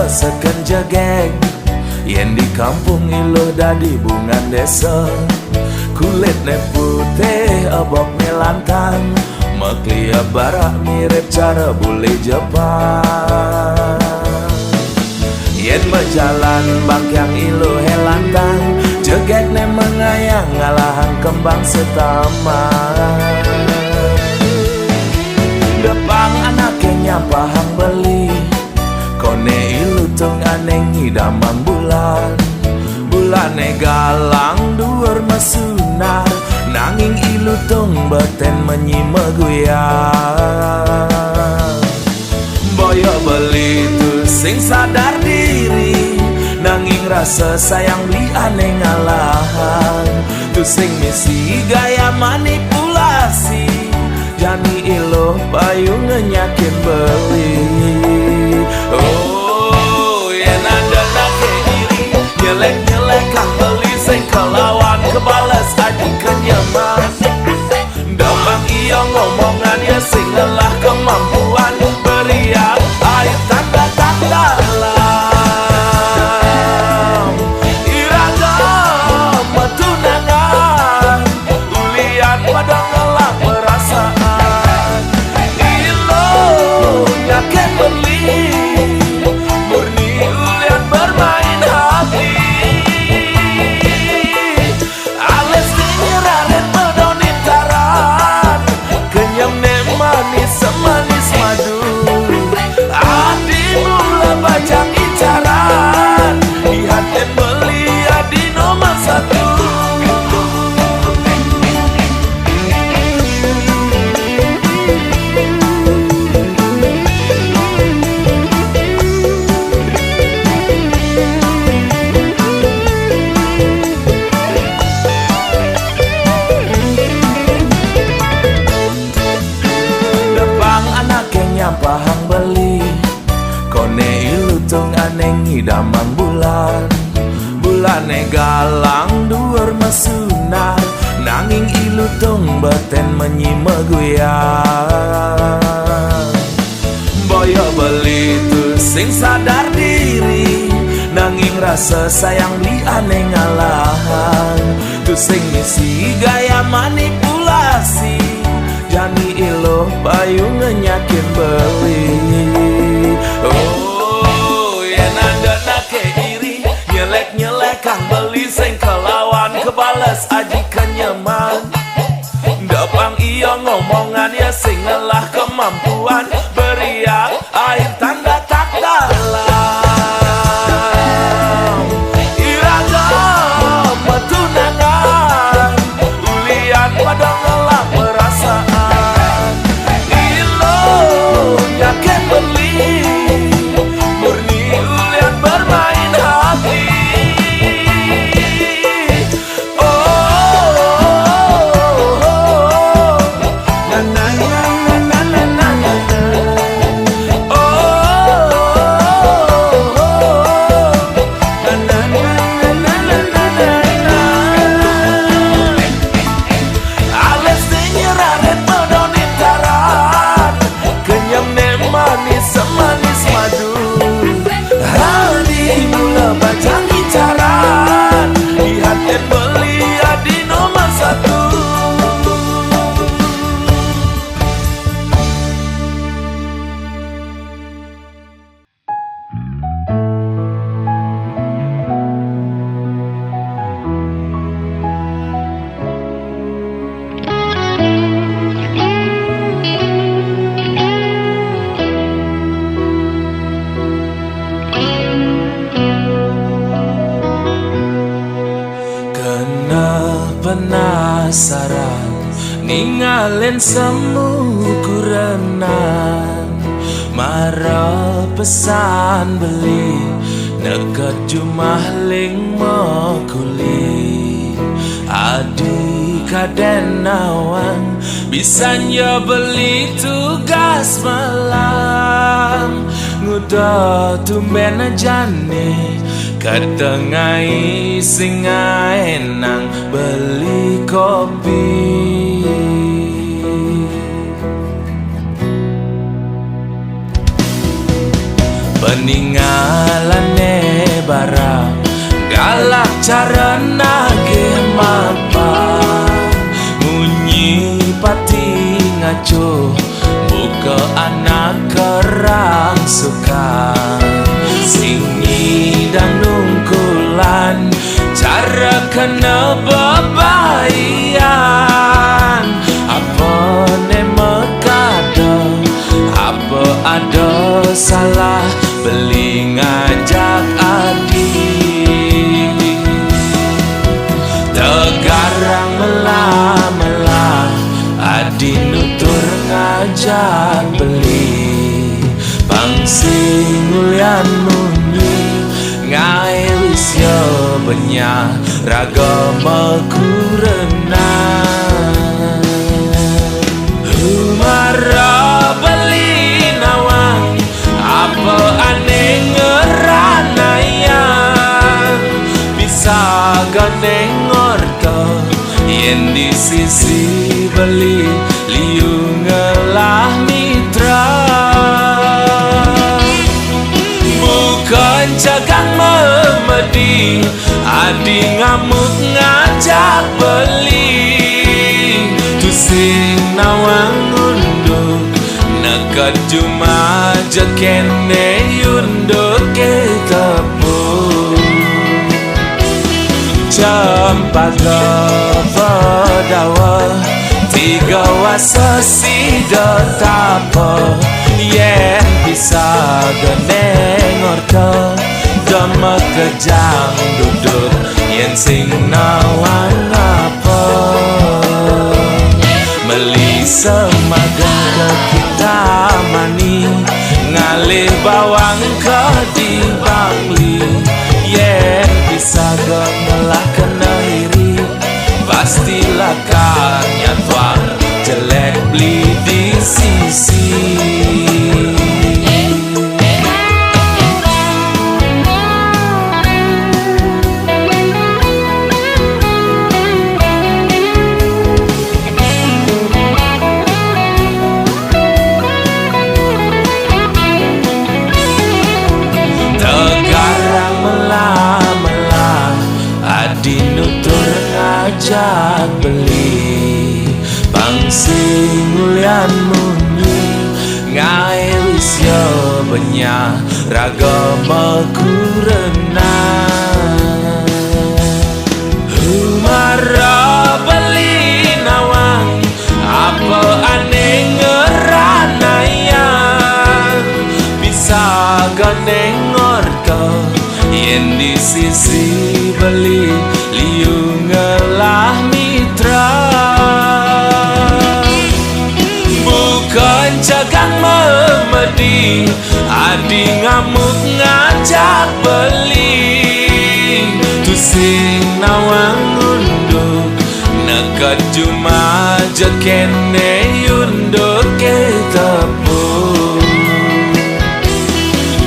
seken jegeng yen di kampung ilo dadi bungan desa. Kulitnya putih abok melantang, meklia barak mirip cara bule Jepang. Yen berjalan bangkyang ilo helantang, jegeknya mengayang ngalahan kembang setaman. Depang anaknya pahang beli, kone ilu tung aneng hidaman bulan. Bulane galang dhuwur mesunar, nanging ilu tung beten menyimeguyang. Boyo beli tu sing sadar diri, nanging rasa sayang beli aneh ngalahan. Tu sing misi gaya manipulasi, jani ilo payu ngenyakin beli. Oh, yen ada nake iri, nyelek-nyelek kang beli sing kelawan kebales adik kenyaman. Damang iya ngomongan ya sing lelah kemampuan, beriak air tanda-tanda dalam iragam tunangan, ulian pada ngelak perasaan. Ilo nyaken beli, murni ulian bermain hati. Ales dinyerahin medonin taran, kenyam ne manis semanis madu. Adi mula baca incaran, dihatin beli adi nomor satu. Pahang beli, kone ilu tung aneng hidaman bulan. Bulane galang dhuwur mesunar, nanging ilu tung beten menyimeguyang. Boyo beli tu sing sadar diri, nanging rasa sayang beli aneh ngalahan. Tu sing misi gaya manipulasi, jani ilo payu ngenyakin beli. Oh, yen ada nake iri, nyelek-nyelek kang beli sing kelawan kebales aji kenyaman. Dapang iyo ngomongan ya sing lelah kemampuan, beriak air tanda tak dalam iragam tunangan, ulian pada ngelak perasaan. Nyaken beli, murni ulian bermain hati. Oh, na na na na na na na na. Oh, na na na na na na na na. Ales dinyerahin medonin taran, kenyam ne manis semanis madu. Hari mula baca incaran, dihatin beli adi nomor satu. Penasaran ningalin semu kurenan, mara pesan beli nekat jumahling mokuli. Adi kaden awan bisanya beli tugas malam, nguda tumben jane kadengai singa enang beli kopi. Ningalane barang galak cara nage mapa munyi pati ngaco buka anak kerang suka singi dan nungkulan cara kena bebayan apa ne mekada apa ada salah beli ngajak adik tegarang melah-melah adik nutur ngajak beli pangsing ulian muni ngai wisya benya ragama kurenang humara beli nawang apa aneh ngeranayan bisa gandeng orto yen di sisi beli liu ngelah mitra bukan jagang memedi adi ngamuk ngajak beli tusing nawang unduk nekat cuma jekene yunduk ke tepung cempaka pedawa tiga wasa sida tapa yen bisa geneng orto demek kejang duduk yen sing nawang apa meli semagang ke kita mani ngalih bawang ke di bangli yen bisa gengelah kena iri pastilah karnya tuang jelek beli di sisi tegarang melah-melah adi nutur ngajak beli pangsing ulian muni ngai wisya benya ragama kurenang humara beli nawang apa aneh ngeranayan bisa gandeng orto yen di sisi beli liu ngelah mitra bukan jagang memedi adi ngamuk ngajak beli tusing nawang unduk nekat cuma jekene yunduk ke tepung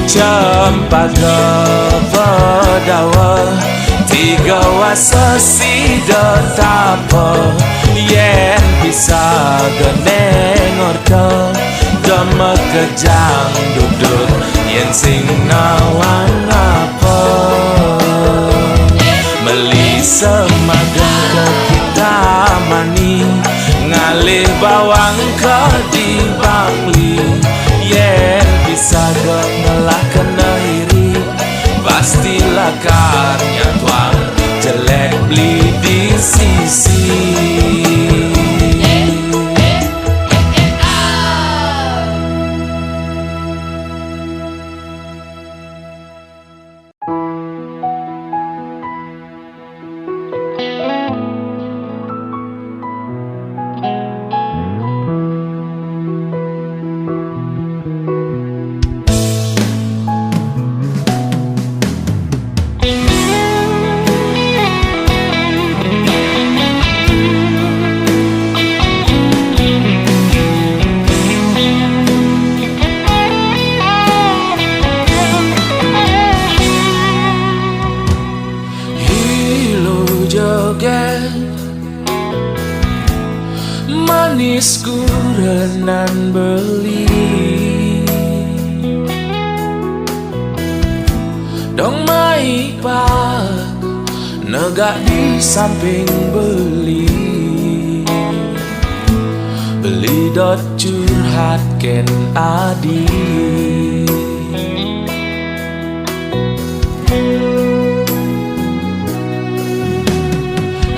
cempaka pedawa tiga wasa sida tapa yen bisa geneng orto demek kejang duduk yen sing nawang apa meli semagang ke kita mani ngalih bawang ke di bangli yen bisa gengelah kena iri pastilah karnya tuang jelek beli di sisi manis kurenan beli megak di samping beli dot curhat ken adi.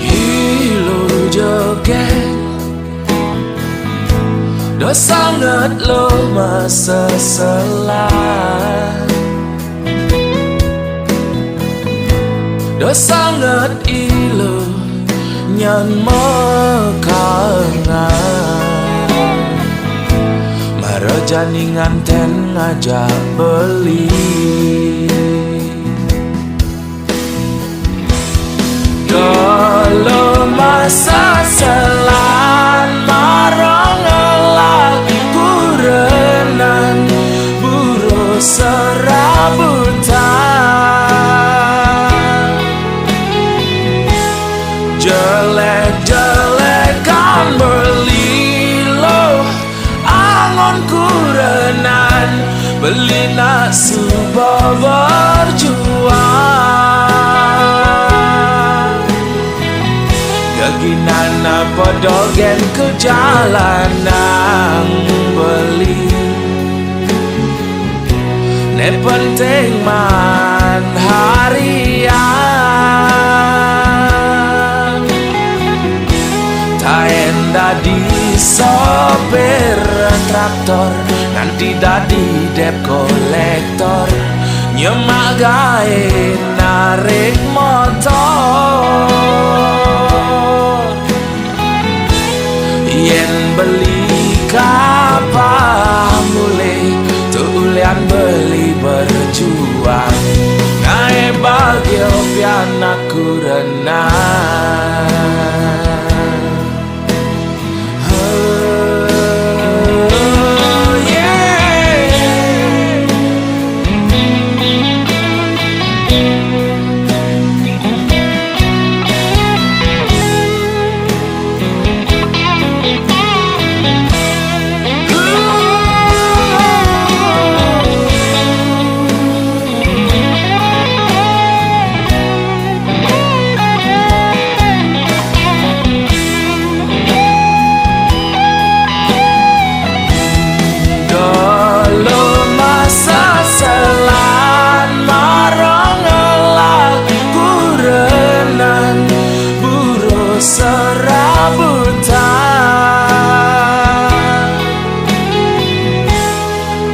Hilo joget do sangat lo masa selah, do sangat ilo nyan mekangan. Marajani nganten ngajak beli. Dolo masa selan marong ngelak kurenan buru serabutan. Jelek-jelekan berlilo angon kurenan beli nak subuh berjuang. Gaginana podogen ke jalanan beli. Ne penting man harian. Taen dadi sopir traktor, nanti dadi dep kolektor. Nyemak gawe narik motor. Yen beli kapal mulai tulian beli berjuang. Nae bagyo pianak kurenang.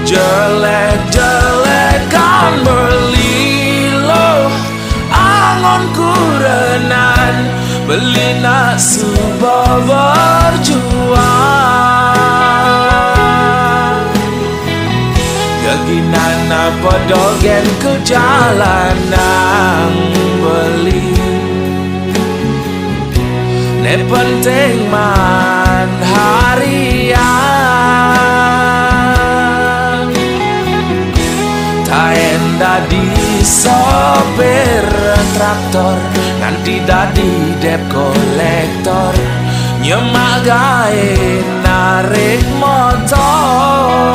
Jelek-jelekan berlilo angon kurenan beli nak subuh berjuang. Gaginana podogen ke jalanan beli. Ne penting man harian. Taen dadi sopir traktor, nanti dadi dep kolektor. Nyemak gawe narik motor.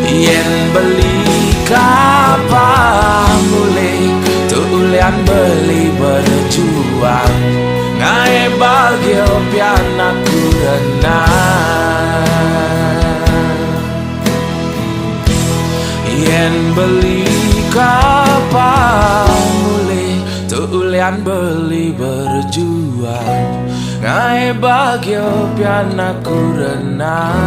Yen beli kapal mulai tulian beli berjuang. Nae bagyo pianak kurenang. Yen beli kapal mulai tulian beli berjuang. Nae bagyo pianak kurenang.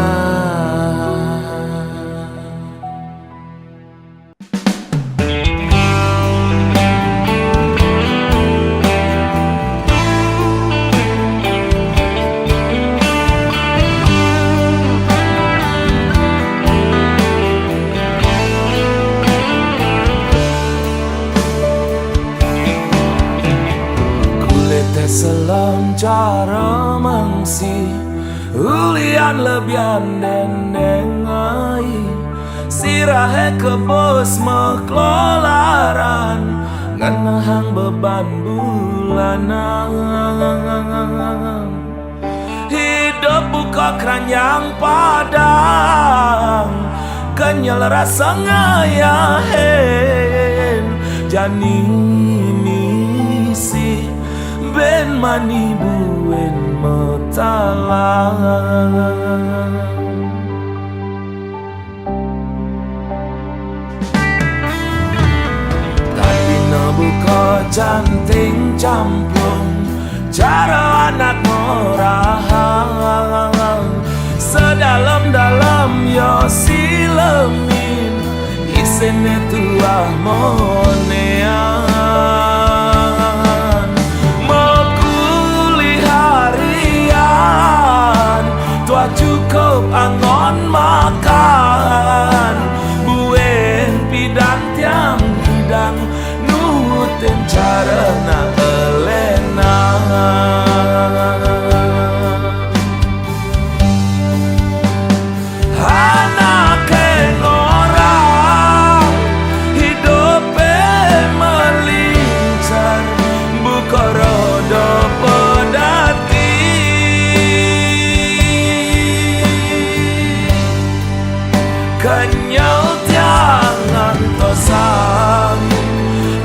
Selam cara mangsi ulian lebian dendengai sirahe ke bos maklolaran nganahang beban bulanan. Hidup buka keranjang padang kenyal rasa ngayahin jani misi ben mani buen metala. Tadi buka canting campung cara anak orang sedalam-dalam yo silemin isine tuah monean mau kuliah harian tua cukup angon makan buen pidan tiang hidang nutin cara na elena. Kenyal tiangan tosan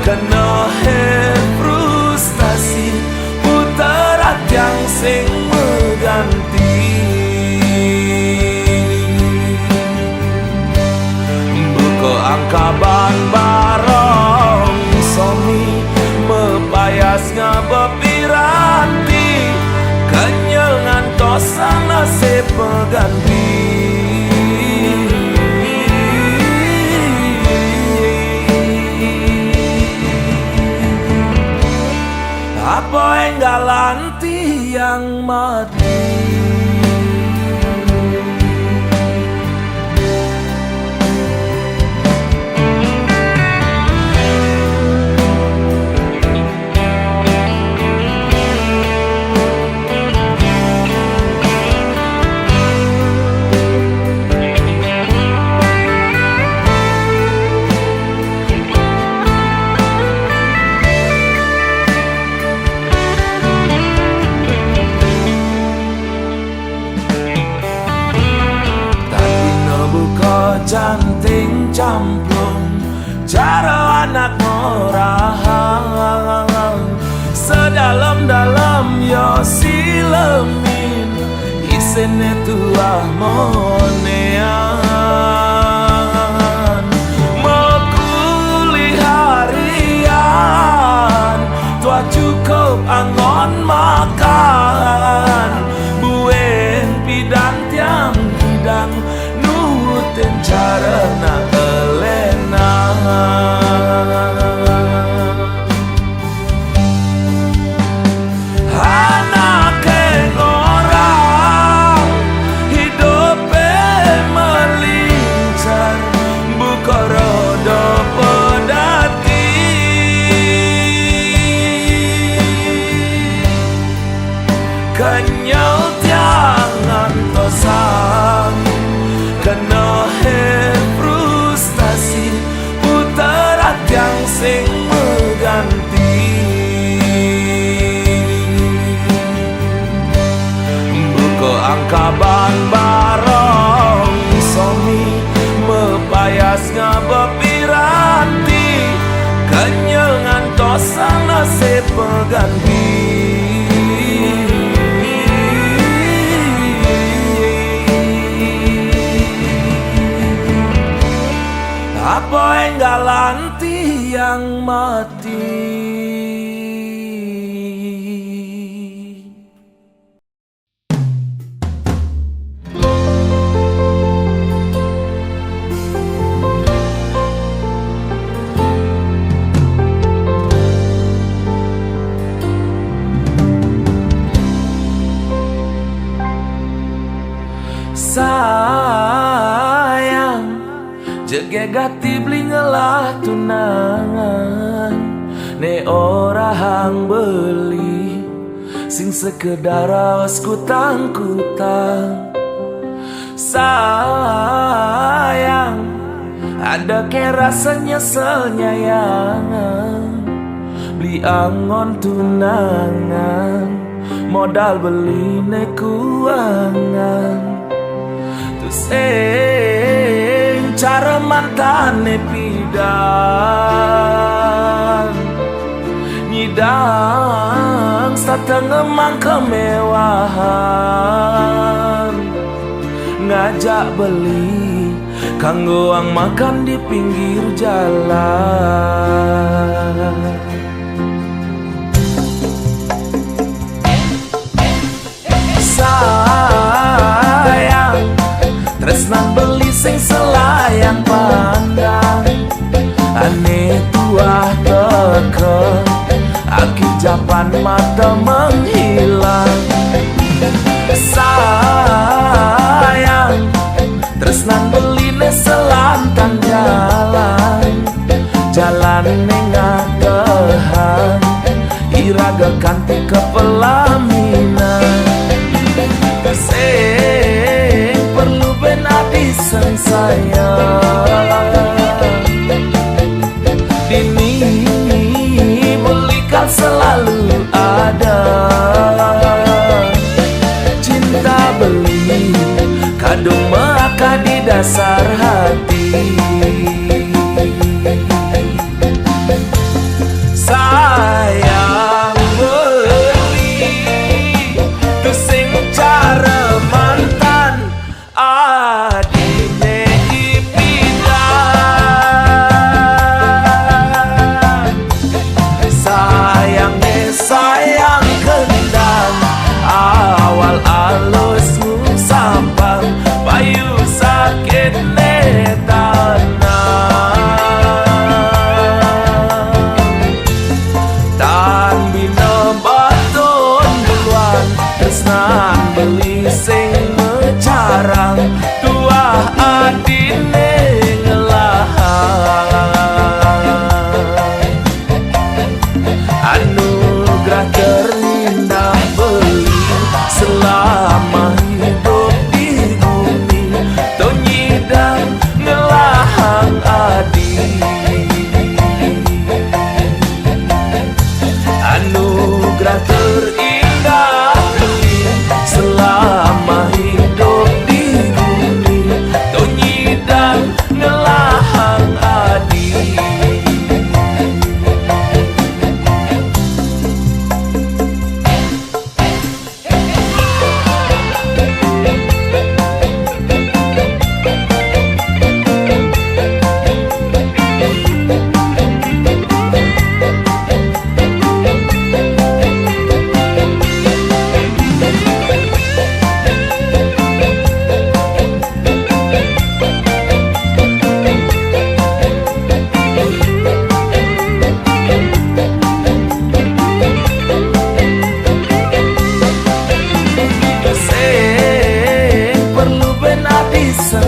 kena frustasi puterat yang sing mengganti buka angkaban barong somi mepayasnya bepiranti kenyal ngantosan nasib pengganti. Apa enggalanti yang mati canting campung cara anak orang sedalam-dalam yo silemin isine tuah monean mau kuliah harian tua cukup angon makan buen pidan tiang hidang nutin cara na elena. Anak orang hidup melincar buka roda pedati kenyal tiangan tosan kena frustasi puterat yang sing mengganti buka angkaban barong somi mepayasnya bepiranti kenyal ngantosan nasib pengganti. Apa enggalanti yang mati sayang jegegati beli ngelah tunangan ne orang beli sing sekedar awas kutang-kutang sayang ada ke rasa nyeselnya yang beli angon tunangan modal beli ne kuangan terus cara mantane pidan nyidang satengemang kemewahan ngajak beli kanggoang makan di pinggir jalan. Sayang tresnan beli sing selayang pandang aneh tuah teke aki japan mata menghilang. Sayang tresnan beli ne selantang jalan nengatehan iraga kanti ke pelaminan sing perlu benadi sayang dini belikan selalu ada cinta beli kadung maka di dasar hati. Sayang beli tu sing cara mantan adine ipidan sayang kendang awal alusmu sampang payu sakit netana tan bina baton duluan tresnan beli sing mecarang tuah adine ngelahan anugerah terindah beli selama hidup di bumi tonyi dan ngelahang adi anugerah terindah beli selama hidup di bumi tonyi dan ngelahang adi.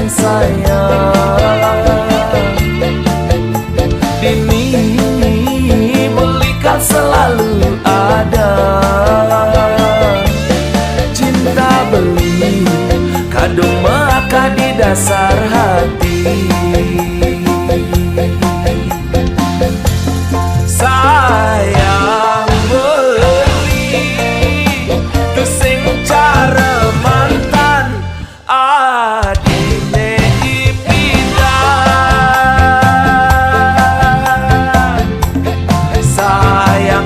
Sayang dini belikan selalu ada cinta beli kadung maka di dasar hati. Sayang beli tu sing cara mantan adine ipidan sayang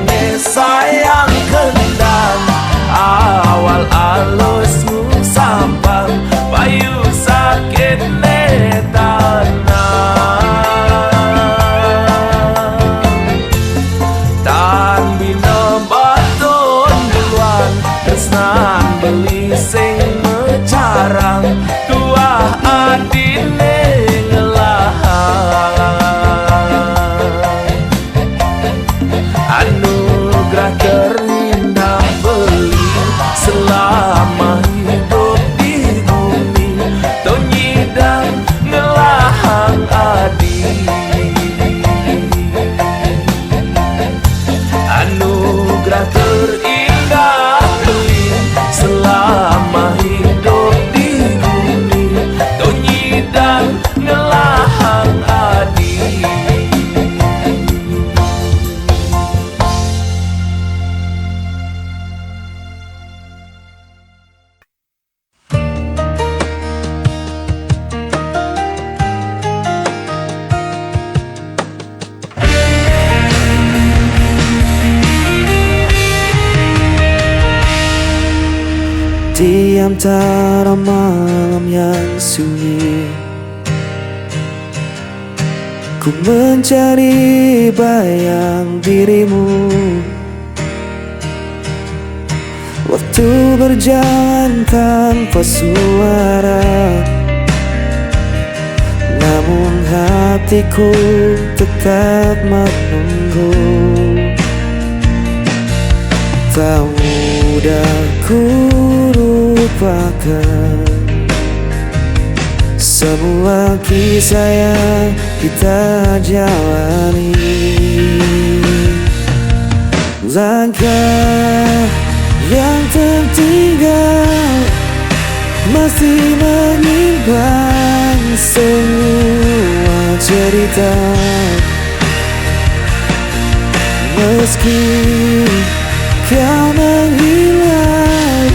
Di antara malam yang sunyi, ku mencari bayang dirimu. Waktu berjalan tanpa suara, namun hatiku tetap menunggu. Tak mudah ku lupakan semua kisah yang kita jalani. Langkah yang tertinggal masih menyimpan semua cerita. Meski kau menghilang,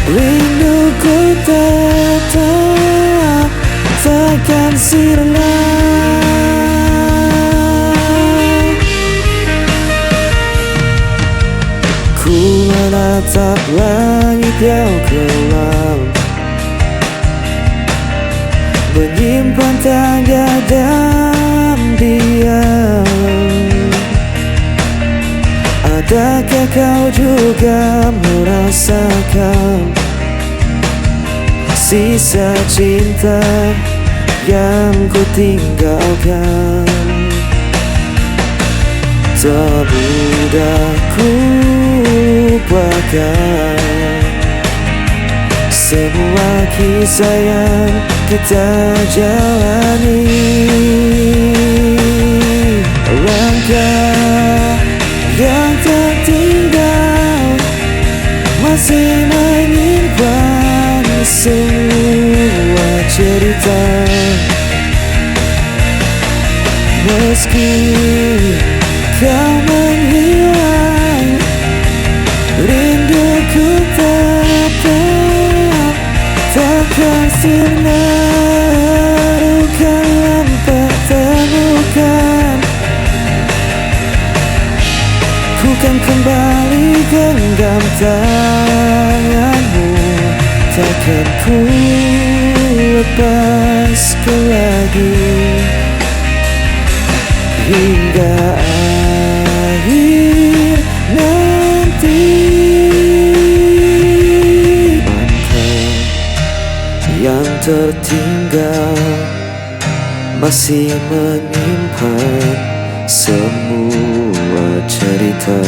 rinduku tetap takkan sirna. Ku menatap langit yang kelam, menyimpan tanda dan diam. Adakah kau juga merasakan sisa cinta yang ku tinggalkan? Tak mudah ku lupakan semua kisah yang kita jalani. Langkah yang tertinggal masih menyimpan semua cerita. Meski kau menghilang, rinduku tetap takkan sirna. Luka yang tak terlukan, ku kan kembali genggam tanganmu. Takkan ku lepaskan lagi hingga akhir nanti. Langkah yang tertinggal masih menyimpan semua cerita.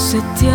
Setiap